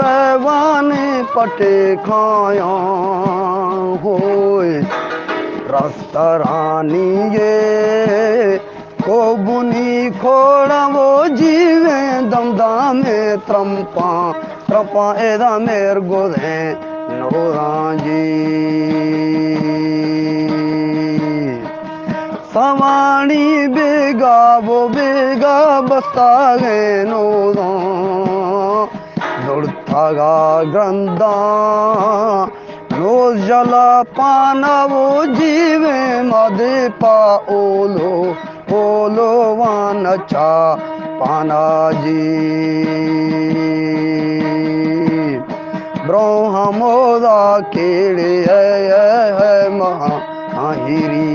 बैवाने पटे खाया होए रास्ता रानी ये को बुनी खोड़ा वो जीवे दमदा में त्रपा एदा मेर गोदे नोरा जी सवाणी बेगा वो बेगा बस्ता गए नोरा दुड़ता गा गंदा रोज जला पाना वो जीवे मदे पा ओलो ओलो वान चा पाना जी ब्रह्मोदा केड़े है महाहिरी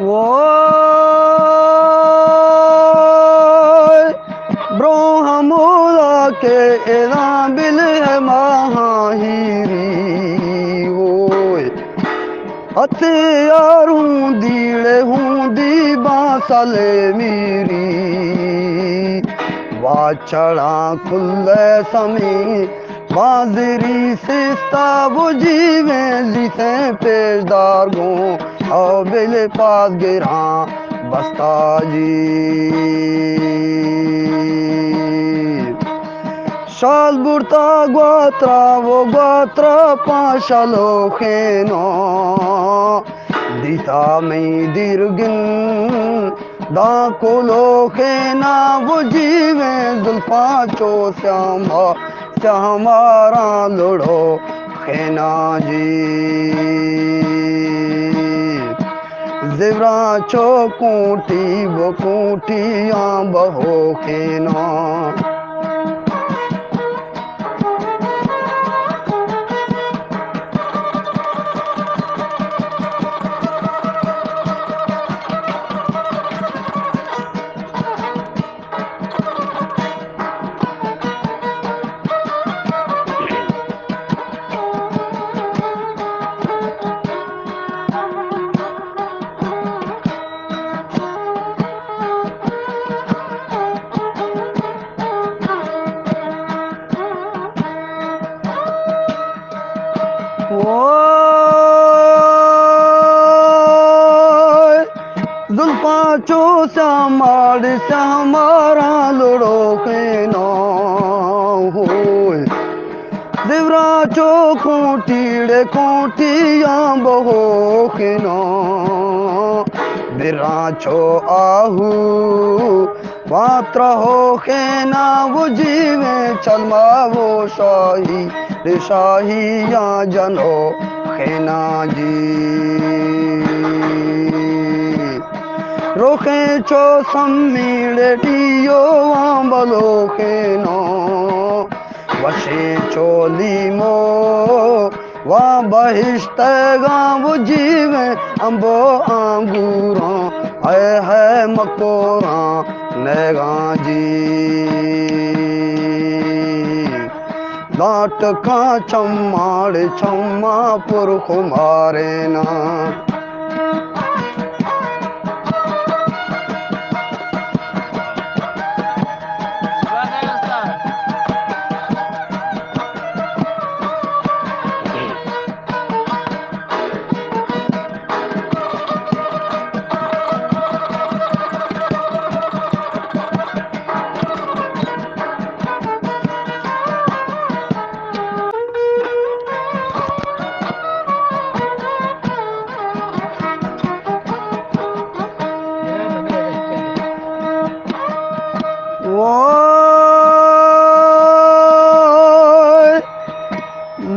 वो ब्रह्मोदा के एदा बिल है महाहिरी होए हथियार हूँ दीड़े हूँ दी बांसले मीरी वाचड़ा खुले समी बाजरी सिस्ता वो जीवे जिसे पेशदार गो और बिल पास गिरा बस्ता जी शाल बुरता ग्वात्रा वो ग्वात्रा पाशलो खेनो दिता में दीर्घिन दाकोलो खेना वो जीवे जुल्फा चो श्यामारा लुड़ो खेना जी जिवरा चो कूटी वो कूटियाँ बहो खेना जुल्फा चो श्यामारा लुड़ो खेना होए दिवरा चो खूंटीड़े खूंटियाँ बहो खेना बिरा चो आहू मात्र हो खेना वो जीवे चलमा वो शाहियाँ जनो खेना जी रोखे चो सम्मीड़े डियो आंबलो खेनो वशे चोली मो वा बहिष्ट गाँव जीवे अम्बो आंगूरा है मकोरा नेगा जी लाट का चम्माड़ चम्मा पुरख मारे ना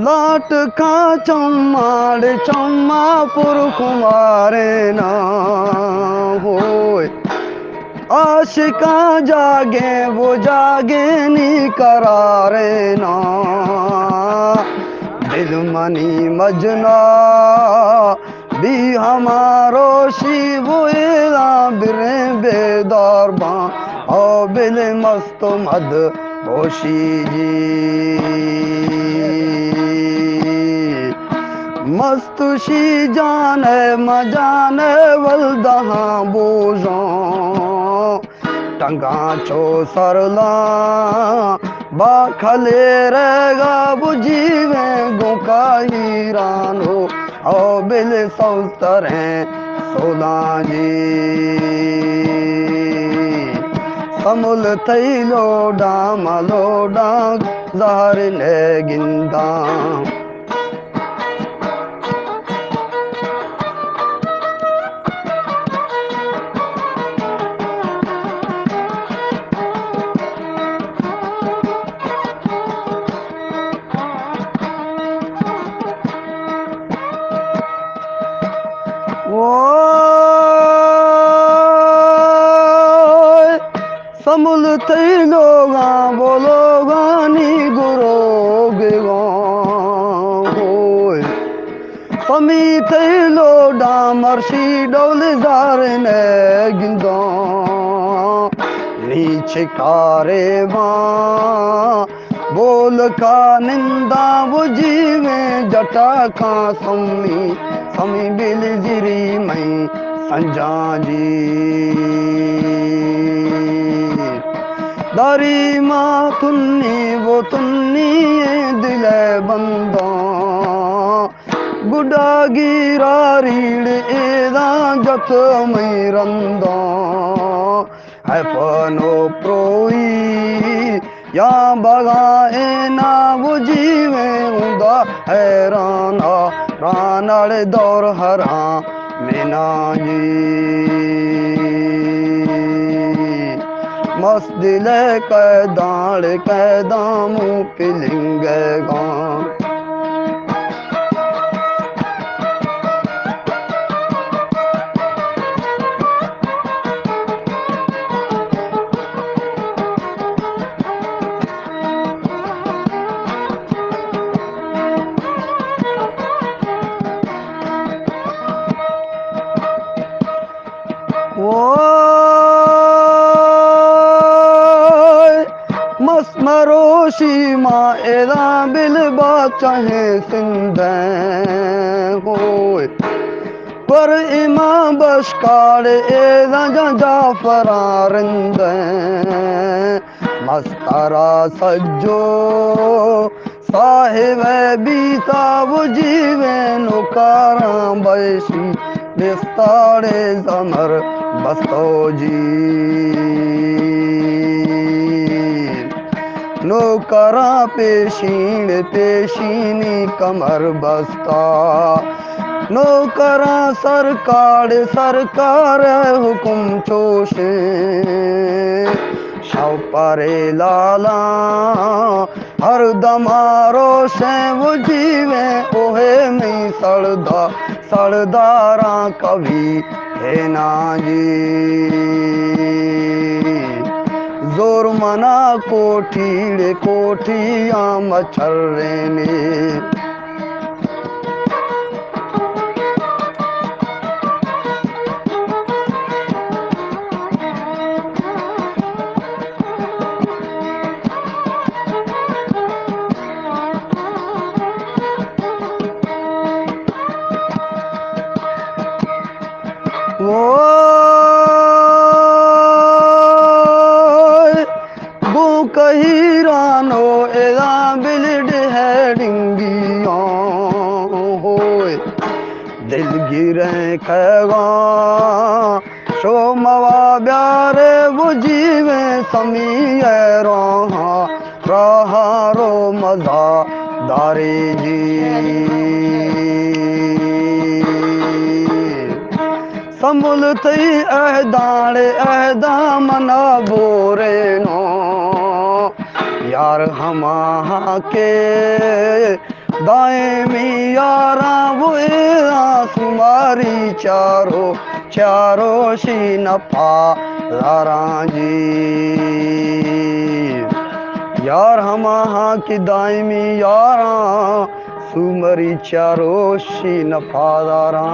लाट का चम्माड़ चम्मा पुरख मारे ना होए आशिका जागे वो जागे नी करारे ना दिल मनी मजना भी हमारो शिबुला बिरे बेदार बा ओ बिल मस्त मद होशी जी मस्तुशी जाने मजाने वल्दहा बोझो टंगा चो सरला बाखले रहेगा बुझीवे गोका हीरानो ओ बिल सौतर हैं सोलाजी समुल थई लोडा मलोडा जहर ने गिंदा समुल थई लोगा बोलो गानी गुरोगे होय समी थई लोडा मर्सी डोल जारने गिंदो नीचे कारे मां बोल का निंदा बुझीवे जटा का समी बिल जिरी मई संजा जी दारी माँ तुन्नी वो तुन्नी दिल बंदा गुडा गिरा रीड़ एदा जत मई रंदा है पनो प्रोई या बगाए ना बुझीवे उदा हैराना रानड़ दौर हरा मेना जी मस्त दिल कैदाड़ कैदामू पिलिंग गां मरोशी माँ एदा बिल बाचाहे सिंधे होय पर इमां बशकार एदा जाफरा रिंदे मस्तरा सज्जो साहिब बीता बुझीवे नुकारा बैसी बिस्तारे जमर बस्तो जी नौकरा पेशीनी कमर बस्ता नौकरा सरकार हुकुम चोशे शव परे लाला हर दमारो से वो जीवे ओहे में सड़दारा कभी है ना जी जोर मना कोठिया मच्छर ने वो कही रानो एदा बिलड है डिंगिया होए दिल गिरे खगा शो मवा ब्यारे वो जीवे समी रहा मजा दारे जी संभुल थई अहदा मना बोरे नो यार हमा के दायमी यारा वो सुमारी चारो शी नफा लारा जी यार हमा की दायमी यारा सुमरी चारो शीन फादारा